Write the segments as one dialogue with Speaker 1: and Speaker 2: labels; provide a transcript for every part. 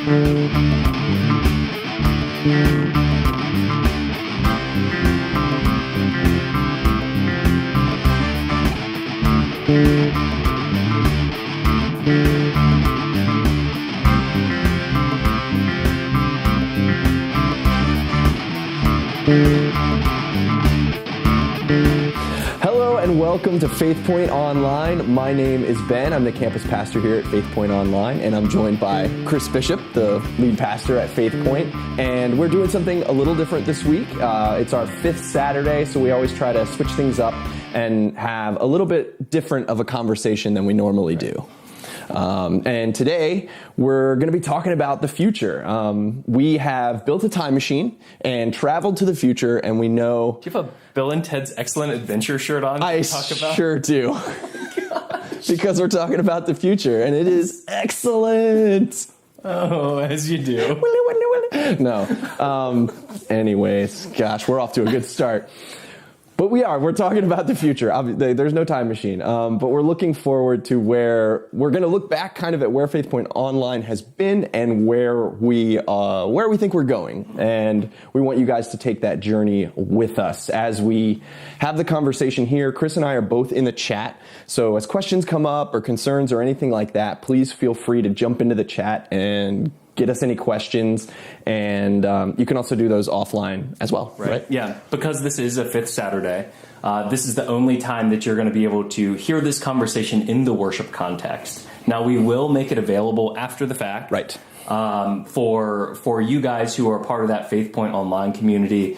Speaker 1: Hello and welcome to FaithPoint Online. My name is Ben. I'm the campus pastor here at FaithPoint Online, and I'm joined by Chris Bishop, the lead pastor at FaithPoint. And we're doing something a little different this week. It's our fifth Saturday, so we always try to switch things up and have a little bit different of a conversation than we normally do. And today we're going to be talking about the future. We have built a time machine and traveled to the future, and we know.
Speaker 2: Do you have a Bill and Ted's Excellent Adventure shirt on?
Speaker 1: I sure do. Because we're talking about the future, and it is excellent.
Speaker 2: Oh, as you do.
Speaker 1: No. Anyways, gosh, we're off to a good start. But we're talking about the future. Obviously, there's no time machine, but we're looking forward to where we're going to look back kind of at where FaithPoint Online has been and where we think we're going. And we want you guys to take that journey with us as we have the conversation here. Chris and I are both in the chat. So as questions come up or concerns or anything like that, please feel free to jump into the chat and get us any questions, and you can also do those offline as well, right?
Speaker 2: Yeah, because this is a fifth Saturday, this is the only time that you're going to be able to hear this conversation in the worship context. Now, we will make it available after the fact,
Speaker 1: right?
Speaker 2: For you guys who are part of that FaithPoint Online community,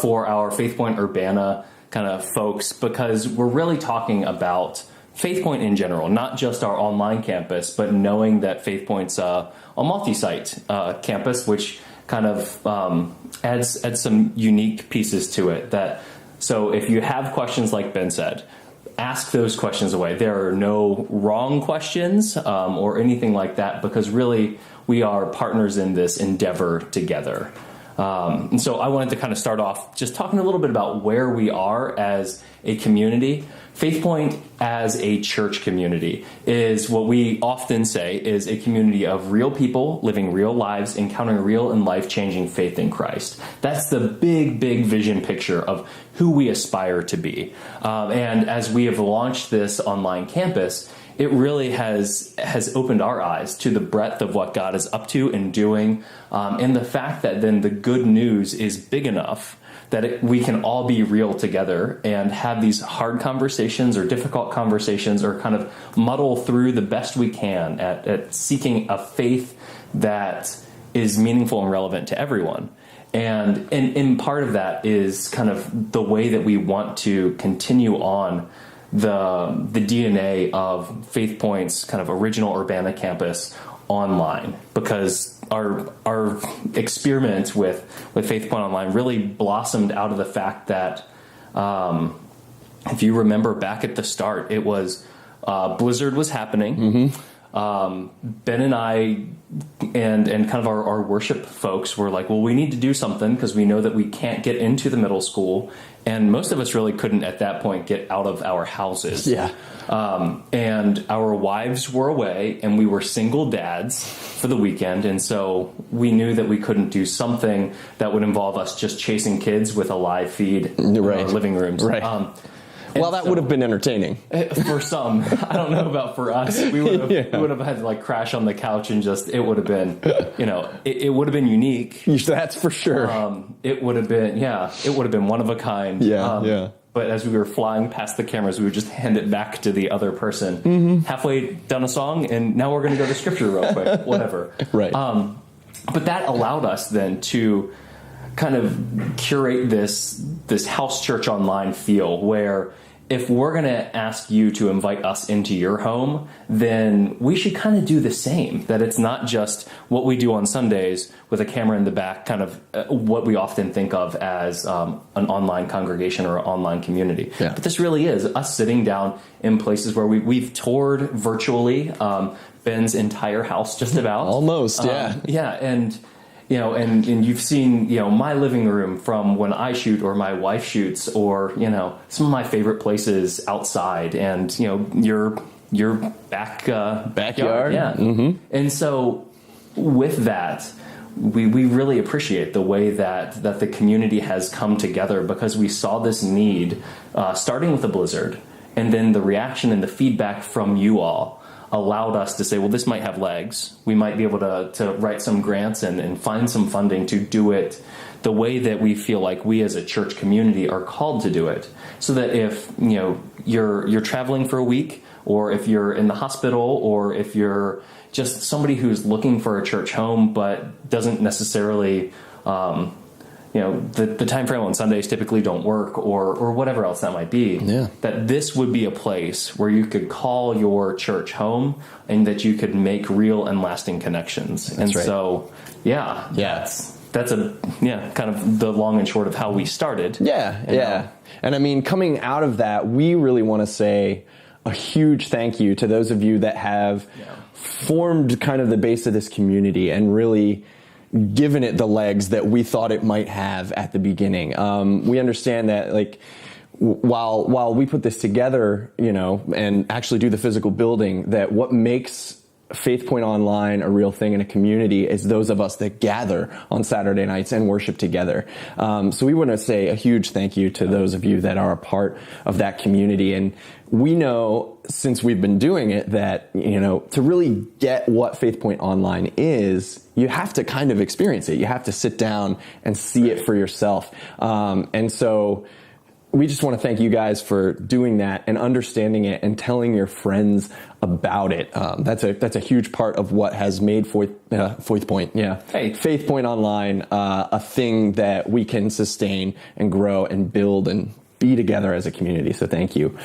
Speaker 2: for our FaithPoint Urbana kind of folks, because we're really talking about FaithPoint in general, not just our online campus, but knowing that FaithPoint's a multi-site campus, which kind of adds some unique pieces to it. So if you have questions, like Ben said, ask those questions away. There are no wrong questions or anything like that, because really we are partners in this endeavor together. And so I wanted to kind of start off just talking a little bit about where we are as a community. FaithPoint as a church community is what we often say is a community of real people living real lives, encountering real and life-changing faith in Christ. That's the big vision picture of who we aspire to be. And as we have launched this online campus, it really has opened our eyes to the breadth of what God is up to and doing, and the fact that then the good news is big enough that we can all be real together and have these hard conversations or difficult conversations, or kind of muddle through the best we can at seeking a faith that is meaningful and relevant to everyone. And part of that is kind of the way that we want to continue on the DNA of FaithPoint's kind of original Urbana campus online, because our experiment with FaithPoint Online really blossomed out of the fact that if you remember back at the start, it was Blizzard was happening. Ben and I and kind of our worship folks were like, well, we need to do something because we know that we can't get into the middle school. And most of us really couldn't at that point get out of our houses.
Speaker 1: Yeah.
Speaker 2: And our wives were away, and we were single dads for the weekend. And so we knew that we couldn't do something that would involve us just chasing kids with a live feed in our living rooms.
Speaker 1: Right. Well, that would have been entertaining.
Speaker 2: For some. I don't know about for us. We would have had to like crash on the couch and just, it would have been, it would have been unique.
Speaker 1: That's for sure.
Speaker 2: It would have been one of a kind.
Speaker 1: Yeah.
Speaker 2: But as we were flying past the cameras, we would just hand it back to the other person. Halfway down a song, and now we're going to go to scripture real quick, whatever.
Speaker 1: Right.
Speaker 2: But that allowed us then to kind of curate this house church online feel, where if we're going to ask you to invite us into your home, then we should kind of do the same. That it's not just what we do on Sundays with a camera in the back, kind of what we often think of as an online congregation or an online community.
Speaker 1: Yeah.
Speaker 2: But this really is us sitting down in places where we've toured virtually Ben's entire house just about.
Speaker 1: Almost, yeah.
Speaker 2: Yeah, and you've seen, my living room from when I shoot or my wife shoots, or, some of my favorite places outside, and, your backyard.
Speaker 1: Yeah.
Speaker 2: And so with that, we really appreciate the way that the community has come together, because we saw this need starting with the blizzard, and then the reaction and the feedback from you all allowed us to say, well, this might have legs. We might be able to write some grants and find some funding to do it the way that we feel like we as a church community are called to do it. So that if you're traveling for a week, or if you're in the hospital, or if you're just somebody who's looking for a church home but doesn't necessarily, the time frame on Sundays typically don't work, or whatever else that might be, that this would be a place where you could call your church home and that you could make real and lasting connections.
Speaker 1: That's right.
Speaker 2: So, that's kind of the long and short of how we started.
Speaker 1: And I mean, coming out of that, we really want to say a huge thank you to those of you that have formed kind of the base of this community and really given it the legs that we thought it might have at the beginning. We understand that, like, while we put this together, and actually do the physical building, that what makes FaithPoint Online a real thing in a community is those of us that gather on Saturday nights and worship together. So we want to say a huge thank you to those of you that are a part of that community. And we know, since we've been doing it, that, to really get what FaithPoint Online is, you have to kind of experience it. You have to sit down and see it for yourself. And so we just want to thank you guys for doing that and understanding it and telling your friends about it. That's a huge part of what has made FaithPoint Online a thing that we can sustain and grow and build and be together as a community. So thank you.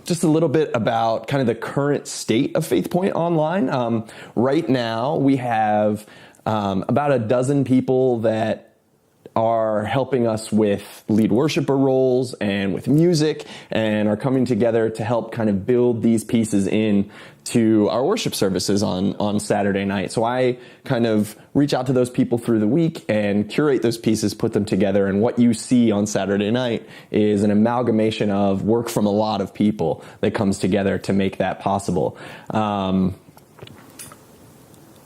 Speaker 1: Just a little bit about kind of the current state of FaithPoint Online. Right now, we have about a dozen people that are helping us with lead worshiper roles and with music, and are coming together to help kind of build these pieces in to our worship services on Saturday night. So I kind of reach out to those people through the week and curate those pieces, put them together, and what you see on Saturday night is an amalgamation of work from a lot of people that comes together to make that possible.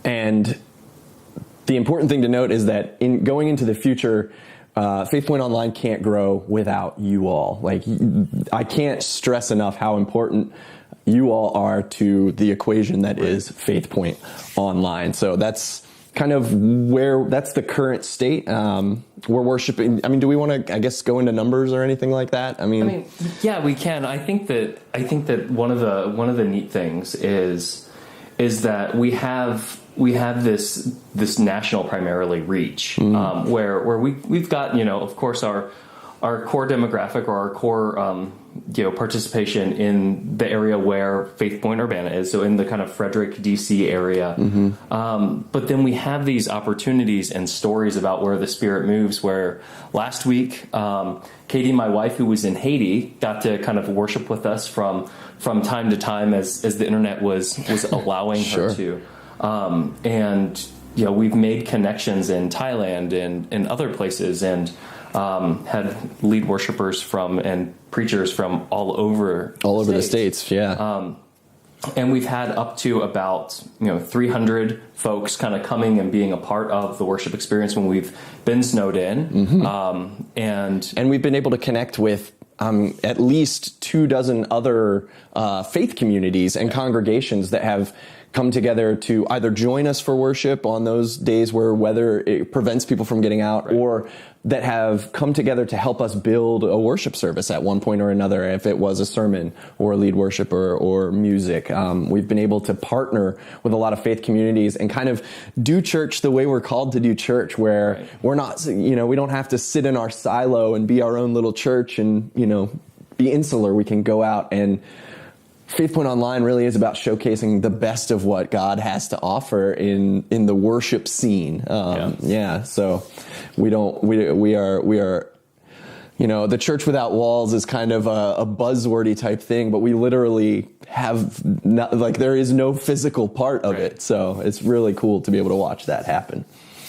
Speaker 1: And the important thing to note is that in going into the future, FaithPoint Online can't grow without you all. Like, I can't stress enough how important you all are to the equation that is FaithPoint Online. So that's kind of that's the current state. We're worshiping. I mean, do we want to, I guess, go into numbers or anything like that? I mean,
Speaker 2: yeah, we can. I think that one of the neat things is that we have this national primarily reach, where we've got, of course, our core demographic, or our core participation in the area where FaithPoint Urbana is, so in the kind of Frederick, DC area. But then we have these opportunities and stories about where the Spirit moves, where last week, Katie, my wife, who was in Haiti, got to kind of worship with us from time to time as the internet was allowing her to. And we've made connections in Thailand and other places, and had lead worshipers and preachers from all over
Speaker 1: the States.
Speaker 2: And we've had up to about 300 folks kind of coming and being a part of the worship experience when we've been snowed in. And
Speaker 1: we've been able to connect with at least 24 other faith communities and congregations that have come together to either join us for worship on those days where weather prevents people from getting out, or that have come together to help us build a worship service at one point or another, if it was a sermon or a lead worshiper or music. We've been able to partner with a lot of faith communities and kind of do church the way we're called to do church, where we're not, we don't have to sit in our silo and be our own little church and, be insular. We can go out, and FaithPoint Online really is about showcasing the best of what God has to offer in the worship scene. So we are, the church without walls is kind of a buzzwordy type thing, but we literally have there is no physical part of it. So it's really cool to be able to watch that happen.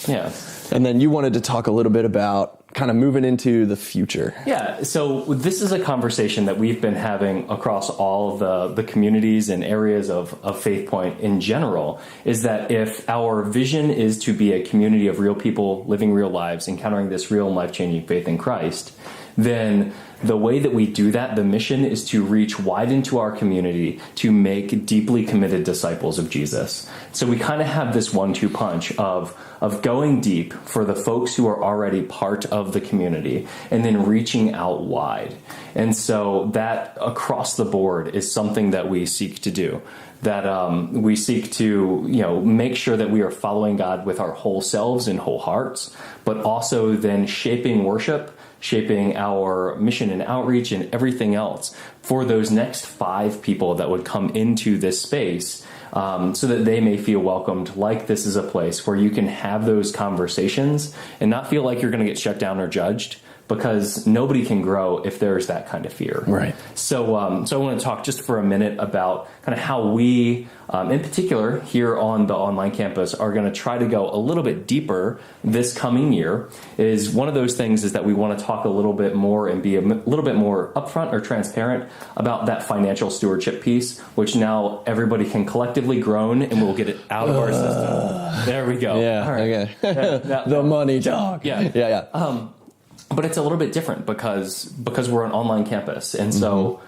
Speaker 2: Yeah.
Speaker 1: And then you wanted to talk a little bit about kind of moving into the future.
Speaker 2: Yeah, so this is a conversation that we've been having across all of the communities and areas of FaithPoint in general, is that if our vision is to be a community of real people living real lives, encountering this real and life-changing faith in Christ, then the way that we do that, the mission is to reach wide into our community to make deeply committed disciples of Jesus. So we kind of have this 1-2 punch of going deep for the folks who are already part of the community and then reaching out wide. And so that across the board is something that we seek to do. That we seek to, make sure that we are following God with our whole selves and whole hearts, but also then shaping worship, shaping our mission and outreach and everything else for those next 5 people that would come into this space, so that they may feel welcomed, like this is a place where you can have those conversations and not feel like you're going to get shut down or judged, because nobody can grow if there's that kind of fear.
Speaker 1: Right.
Speaker 2: So I want to talk just for a minute about kind of how we, in particular here on the online campus, are going to try to go a little bit deeper this coming year. Is one of those things is that we want to talk a little bit more and be a little bit more upfront or transparent about that financial stewardship piece, which now everybody can collectively groan and we'll get it out of our system. There we go.
Speaker 1: Yeah.
Speaker 2: All right.
Speaker 1: Okay. The money talk.
Speaker 2: Yeah. But it's a little bit different because we're an online campus, and so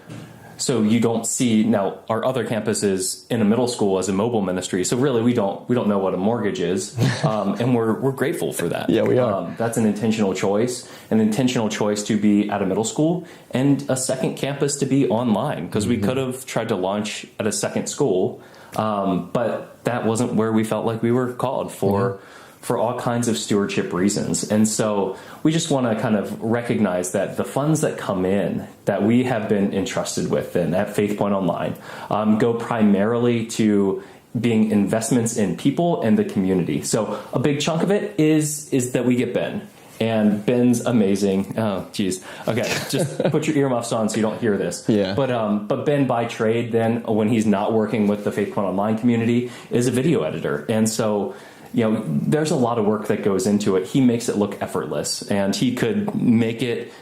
Speaker 2: you don't see now our other campuses in a middle school as a mobile ministry. So really, we don't know what a mortgage is, and we're grateful for that.
Speaker 1: Yeah, we are.
Speaker 2: That's an intentional choice to be at a middle school, and a second campus to be online, because we could have tried to launch at a second school, but that wasn't where we felt like we were called for all kinds of stewardship reasons. And so we just want to kind of recognize that the funds that come in that we have been entrusted with and at FaithPoint Online go primarily to being investments in people and the community. So a big chunk of it is that we get Ben. And Ben's amazing. Oh, geez. Okay, just put your earmuffs on so you don't hear this.
Speaker 1: Yeah.
Speaker 2: But Ben, by trade, then when he's not working with the FaithPoint Online community, is a video editor. And so there's a lot of work that goes into it. He makes it look effortless, and he could make it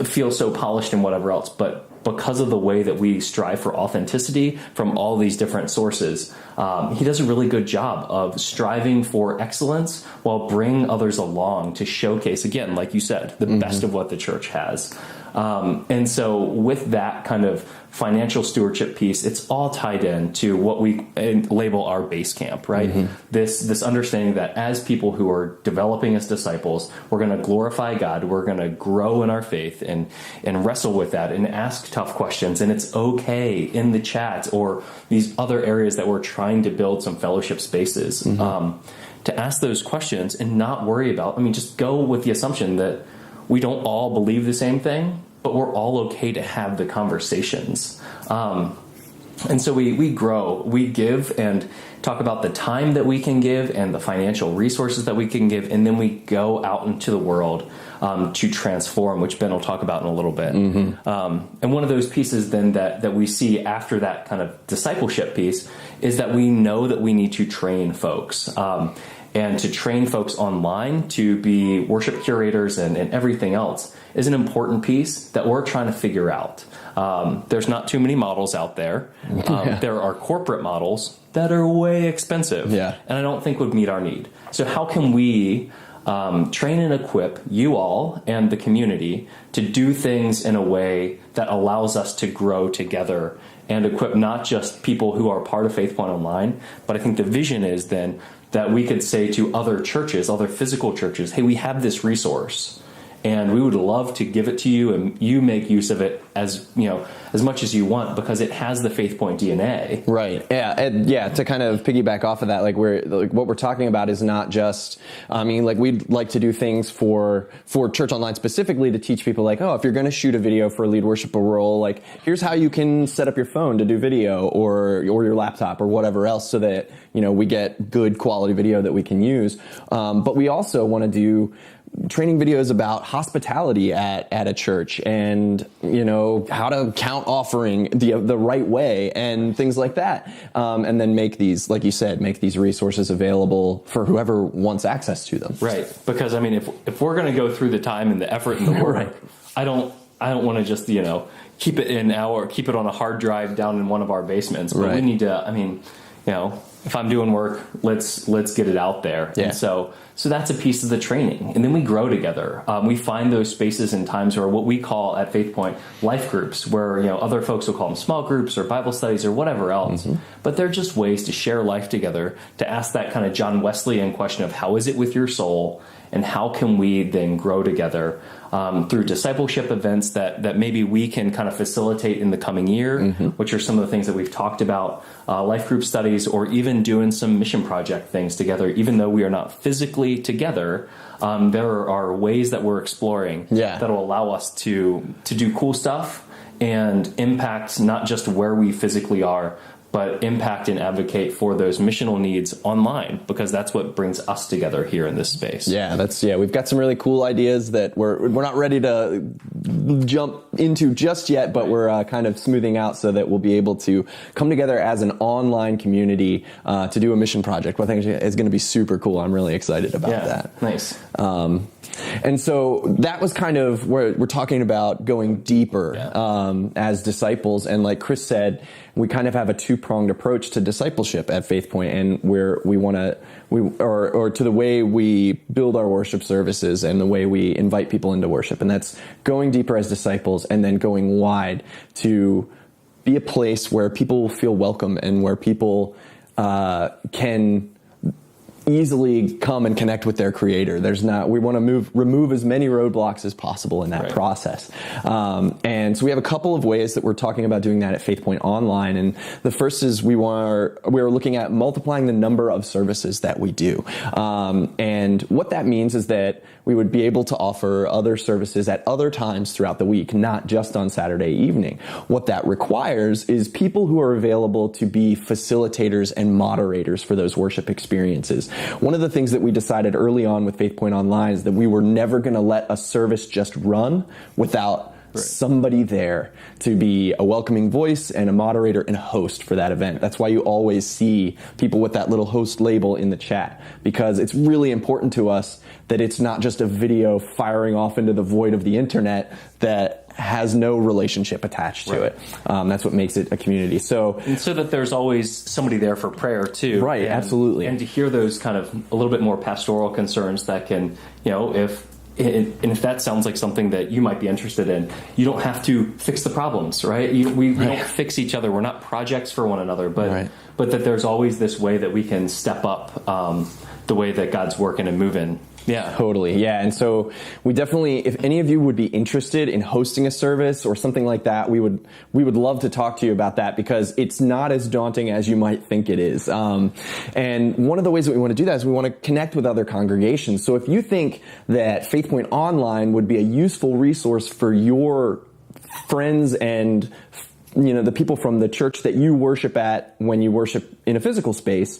Speaker 2: feel so polished and whatever else. But because of the way that we strive for authenticity from all these different sources, he does a really good job of striving for excellence while bringing others along to showcase, again, like you said, the best of what the church has. And so with that kind of financial stewardship piece, it's all tied in to what we label our base camp, right? This understanding that as people who are developing as disciples, we're going to glorify God, we're going to grow in our faith and wrestle with that and ask tough questions. And it's okay in the chat or these other areas that we're trying to build some fellowship spaces to ask those questions and not worry about, just go with the assumption that we don't all believe the same thing, but we're all okay to have the conversations. And so we grow, we give and talk about the time that we can give and the financial resources that we can give, and then we go out into the world to transform, which Ben will talk about in a little bit. And one of those pieces then that we see after that kind of discipleship piece is that we know that we need to train folks. And to train folks online to be worship curators and everything else is an important piece that we're trying to figure out. There's not too many models out there. There are corporate models that are way expensive, and I don't think would meet our need. So how can we train and equip you all and the community to do things in a way that allows us to grow together and equip not just people who are part of FaithPoint Online, but I think the vision is then that we could say to other churches, other physical churches, hey, we have this resource and we would love to give it to you, and you make use of it as much as you want, because it has the FaithPoint DNA.
Speaker 1: Right. Yeah. And to kind of piggyback off of that, what we're talking about is not just, we'd like to do things for Church Online specifically to teach people if you're going to shoot a video for a lead worship role, here's how you can set up your phone to do video or your laptop or whatever else, so that, we get good quality video that we can use. But we also want to do training videos about hospitality at a church, and how to count offering the right way and things like that, and then make these, like you said, make these resources available for whoever wants access to them.
Speaker 2: Right, because I mean, if we're going to go through the time and the effort and the work,
Speaker 1: Right.
Speaker 2: I don't want to just keep it on a hard drive down in one of our basements, but
Speaker 1: Right.
Speaker 2: we need to. I mean, if I'm doing work, let's get it out there.
Speaker 1: Yeah.
Speaker 2: And so that's a piece of the training. And then we grow together. We find those spaces and times where what we call at FaithPoint life groups, where other folks will call them small groups or Bible studies or whatever else. Mm-hmm. But they're just ways to share life together, to ask that kind of John Wesleyan question of how is it with your soul, and how can we then grow together through discipleship events that maybe we can kind of facilitate in the coming year, mm-hmm. which are some of the things that we've talked about, life group studies, or even doing some mission project things together. Even though we are not physically together, there are ways that we're exploring that will allow us to do cool stuff and impact not just where we physically are, but impact and advocate for those missional needs online, because that's what brings us together here in this space.
Speaker 1: We've got some really cool ideas that we're not ready to jump into just yet, but we're kind of smoothing out so that we'll be able to come together as an online community to do a mission project. What I think is going to be super cool. I'm really excited about that.
Speaker 2: Nice.
Speaker 1: And so that was kind of where we're talking about going deeper as disciples. And like Chris said, we kind of have a two-pronged approach to discipleship at FaithPoint, and or to the way we build our worship services and the way we invite people into worship. And that's going deeper as disciples and then going wide to be a place where people feel welcome and where people can easily come and connect with their creator. We want to remove as many roadblocks as possible in that process. And so we have a couple of ways that we're talking about doing that at FaithPoint Online. And the first is we're looking at multiplying the number of services that we do. And what that means is that we would be able to offer other services at other times throughout the week, not just on Saturday evening. What that requires is people who are available to be facilitators and moderators for those worship experiences. One of the things that we decided early on with FaithPoint Online is that we were never going to let a service just run without somebody there to be a welcoming voice and a moderator and a host for that event. That's why you always see people with that little host label in the chat, because it's really important to us that it's not just a video firing off into the void of the internet that has no relationship attached to it. That's what makes it a community. So
Speaker 2: that there's always somebody there for prayer too.
Speaker 1: Right, absolutely.
Speaker 2: And to hear those kind of a little bit more pastoral concerns that can, if that sounds like something that you might be interested in, you don't have to fix the problems, right? We don't fix each other. We're not projects for one another, but that there's always this way that we can step up the way that God's working and moving. Yeah,
Speaker 1: totally. Yeah. And so we definitely, if any of you would be interested in hosting a service or something like that, we would love to talk to you about that, because it's not as daunting as you might think it is. And one of the ways that we want to do that is we want to connect with other congregations. So if you think that FaithPoint Online would be a useful resource for your friends and the people from the church that you worship at when you worship in a physical space,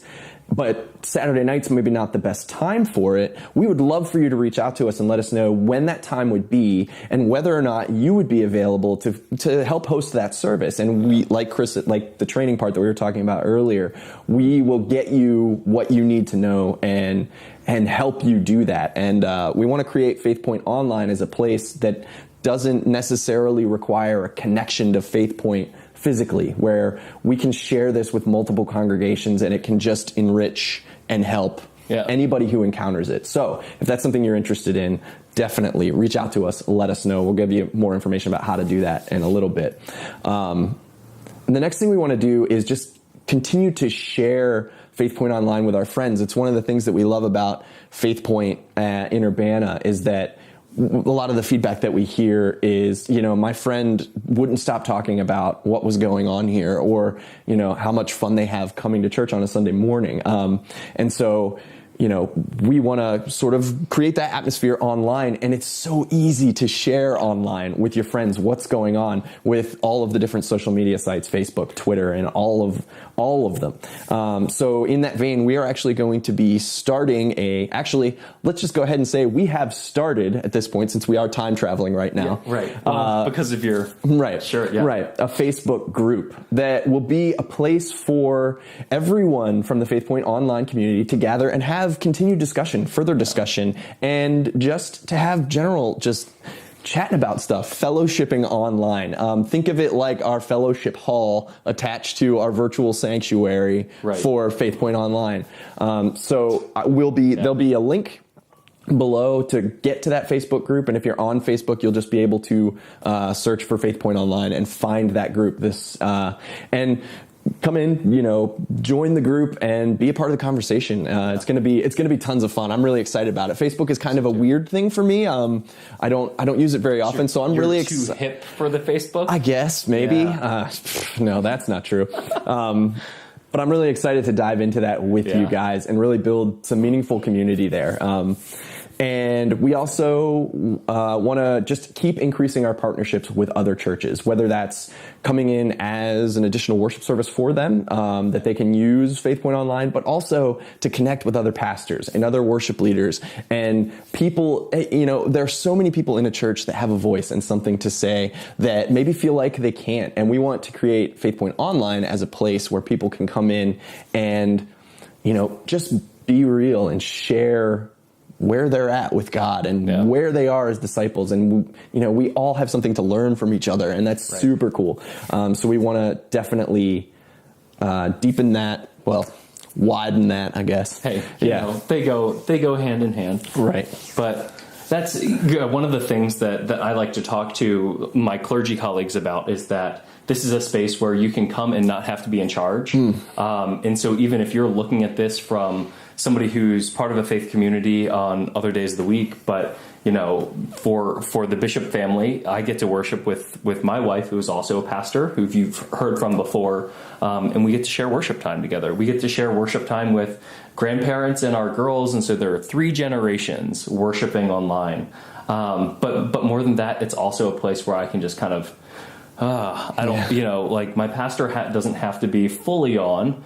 Speaker 1: but Saturday night's maybe not the best time for it, we would love for you to reach out to us and let us know when that time would be and whether or not you would be available to help host that service. And we, like Chris, like the training part that we were talking about earlier, we will get you what you need to know and help you do that. And we want to create FaithPoint Online as a place that doesn't necessarily require a connection to FaithPoint physically, where we can share this with multiple congregations and it can just enrich and help anybody who encounters it. So if that's something you're interested in, definitely reach out to us, let us know. We'll give you more information about how to do that in a little bit. And the next thing we want to do is just continue to share FaithPoint Online with our friends. It's one of the things that we love about FaithPoint in Urbana is that a lot of the feedback that we hear is, my friend wouldn't stop talking about what was going on here, or, how much fun they have coming to church on a Sunday morning. And so we want to sort of create that atmosphere online, and it's so easy to share online with your friends what's going on with all of the different social media sites, Facebook, Twitter, and all of them. So in that vein, we are actually going to be starting let's just go ahead and say we have started at this point, since we are time traveling right now.
Speaker 2: Yeah, right. Well, because of your...
Speaker 1: Right.
Speaker 2: Sure, yeah.
Speaker 1: Right. A Facebook group that will be a place for everyone from the FaithPoint Online community to gather and have continued discussion, further discussion, and just to have general just chatting about stuff, fellowshipping online. Think of it like our fellowship hall attached to our virtual sanctuary for FaithPoint Online. There'll be a link below to get to that Facebook group, and if you're on Facebook, you'll just be able to search for FaithPoint Online and find that group. And come in, join the group and be a part of the conversation. It's going to be tons of fun. I'm really excited about it. Facebook is kind of a weird thing for me. I don't use it very often, so I'm really
Speaker 2: excited. Too hip for the Facebook?
Speaker 1: I guess maybe. Yeah. No, that's not true. But I'm really excited to dive into that with you guys and really build some meaningful community there. And we also want to just keep increasing our partnerships with other churches, whether that's coming in as an additional worship service for them that they can use FaithPoint Online, but also to connect with other pastors and other worship leaders and people. There are so many people in a church that have a voice and something to say that maybe feel like they can't. And we want to create FaithPoint Online as a place where people can come in and, just be real and share where they're at with God and where they are as disciples. And, we all have something to learn from each other, and that's super cool. So we want to definitely deepen that, widen that, I guess.
Speaker 2: Hey, they go hand in hand.
Speaker 1: Right.
Speaker 2: But that's one of the things that I like to talk to my clergy colleagues about, is that this is a space where you can come and not have to be in charge. And so even if you're looking at this from somebody who's part of a faith community on other days of the week, but for the Bishop family, I get to worship with my wife, who is also a pastor, who you've heard from before, and we get to share worship time together. We get to share worship time with grandparents and our girls, and so there are 3 generations worshiping online. But more than that, it's also a place where I can just kind of my pastor doesn't have to be fully on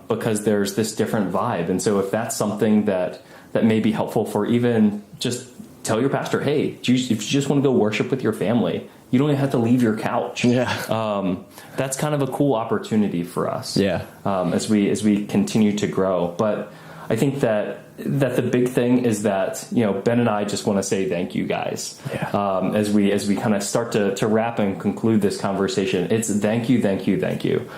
Speaker 2: because there's this different vibe. And so if that's something that may be helpful for, even just tell your pastor, hey, if you just want to go worship with your family, you don't even have to leave your couch. That's kind of a cool opportunity for us as we continue to grow. But I think that the big thing is that, Ben and I just want to say thank you guys. As we kind of start to wrap and conclude this conversation, it's thank you.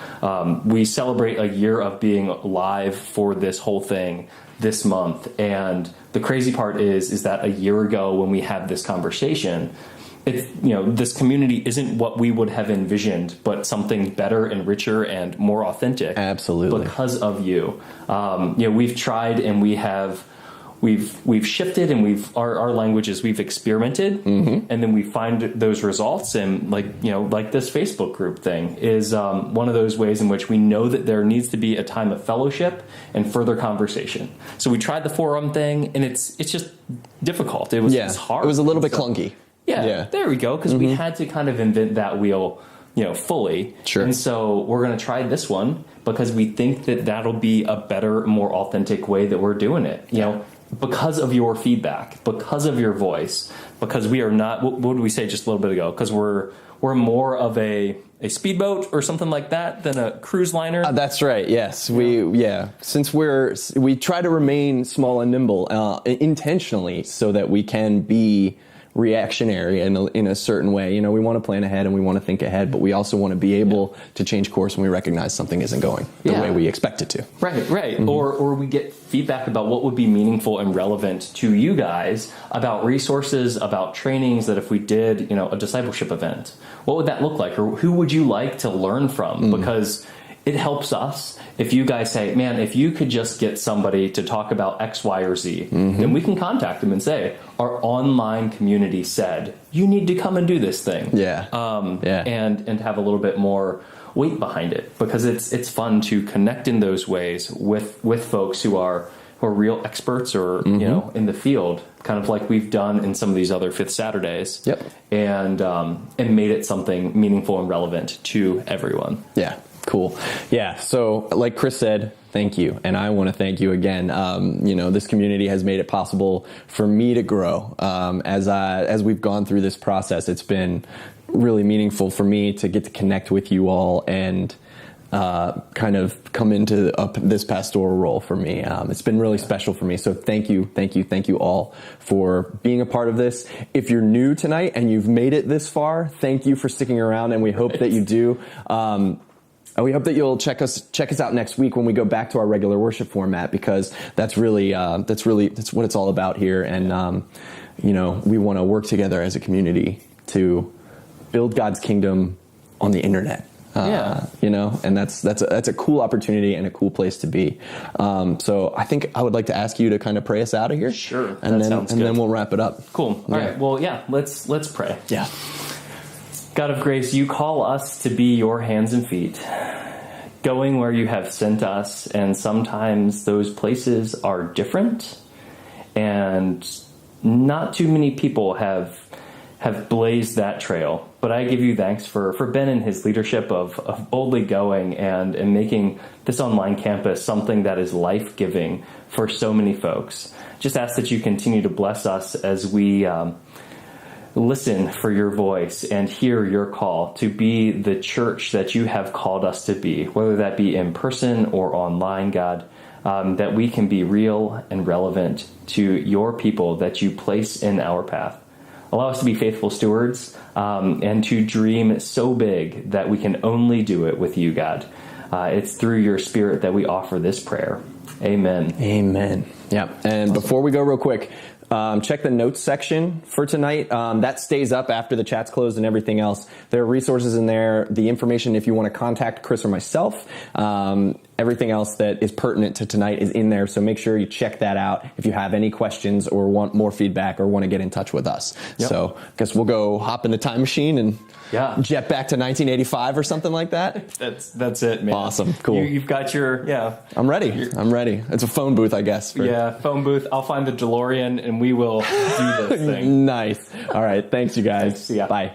Speaker 2: We celebrate a year of being live for this whole thing this month. And the crazy part is that a year ago when we had this conversation, this community isn't what we would have envisioned, but something better and richer and more authentic.
Speaker 1: Absolutely.
Speaker 2: Because of you. We've tried and we've shifted, and our languages, we've experimented, and then we find those results. And like this Facebook group thing is one of those ways in which we know that there needs to be a time of fellowship and further conversation. So we tried the forum thing, and it's just difficult. It's hard.
Speaker 1: It was a little bit clunky.
Speaker 2: Yeah, there we go. Because we had to kind of invent that wheel, fully.
Speaker 1: Sure.
Speaker 2: And so we're going to try this one because we think that that'll be a better, more authentic way that we're doing it. Because of your feedback, because of your voice, because we are not. What did we say just a little bit ago? Because we're more of a speedboat or something like that than a cruise liner.
Speaker 1: That's right. Yes, Since we try to remain small and nimble intentionally, so that we can be reactionary in a certain way. We want to plan ahead and we want to think ahead, but we also want to be able to change course when we recognize something isn't going the way we expect it to.
Speaker 2: Right. Or we get feedback about what would be meaningful and relevant to you guys, about resources, about trainings, that if we did, a discipleship event, what would that look like? Or who would you like to learn from? Because it helps us if you guys say, man, if you could just get somebody to talk about X, Y, or Z, then we can contact them and say, our online community said, you need to come and do this thing. And have a little bit more weight behind it, because it's fun to connect in those ways with folks who are who are real experts or in the field, kind of like we've done in some of these other Fifth Saturdays.
Speaker 1: Yep.
Speaker 2: And made it something meaningful and relevant to everyone.
Speaker 1: Yeah. Cool. Yeah. So like Chris said, thank you. And I want to thank you again. This community has made it possible for me to grow. As we've gone through this process, it's been really meaningful for me to get to connect with you all and kind of come into this pastoral role for me. It's been really special for me. So thank you all for being a part of this. If you're new tonight and you've made it this far, thank you for sticking around, and we hope that you do. And we hope that you'll check us out next week when we go back to our regular worship format, because that's what it's all about here. And we want to work together as a community to build God's kingdom on the internet. And that's a cool opportunity and a cool place to be. So I think I would like to ask you to kind of pray us out of here.
Speaker 2: Sure.
Speaker 1: And then we'll wrap it up.
Speaker 2: Cool. All right. Well, let's pray.
Speaker 1: Yeah.
Speaker 2: God of grace, you call us to be your hands and feet, going where you have sent us, and sometimes those places are different, and not too many people have blazed that trail. But I give you thanks for Ben and his leadership of boldly going and making this online campus something that is life-giving for so many folks. Just ask that you continue to bless us as we listen for your voice and hear your call to be the church that you have called us to be, whether that be in person or online, God, that we can be real and relevant to your people that you place in our path. Allow us to be faithful stewards and to dream so big that we can only do it with you, God. It's through your Spirit that we offer this prayer. Amen.
Speaker 1: Amen. Yeah. And before we go real quick, check the notes section for tonight. That stays up after the chat's closed and everything else. There are resources in there, the information if you want to contact Chris or myself. Everything else that is pertinent to tonight is in there, so make sure you check that out if you have any questions or want more feedback or want to get in touch with us. Yep. So I guess we'll go hop in the time machine and jet back to 1985 or something like that.
Speaker 2: That's it, man.
Speaker 1: Awesome. Cool.
Speaker 2: You've got your,
Speaker 1: I'm ready. It's a phone booth, I guess.
Speaker 2: Phone booth. I'll find the DeLorean and we will do this thing.
Speaker 1: Nice. All right. Thanks, you guys.
Speaker 2: Thanks. See ya.
Speaker 1: Bye.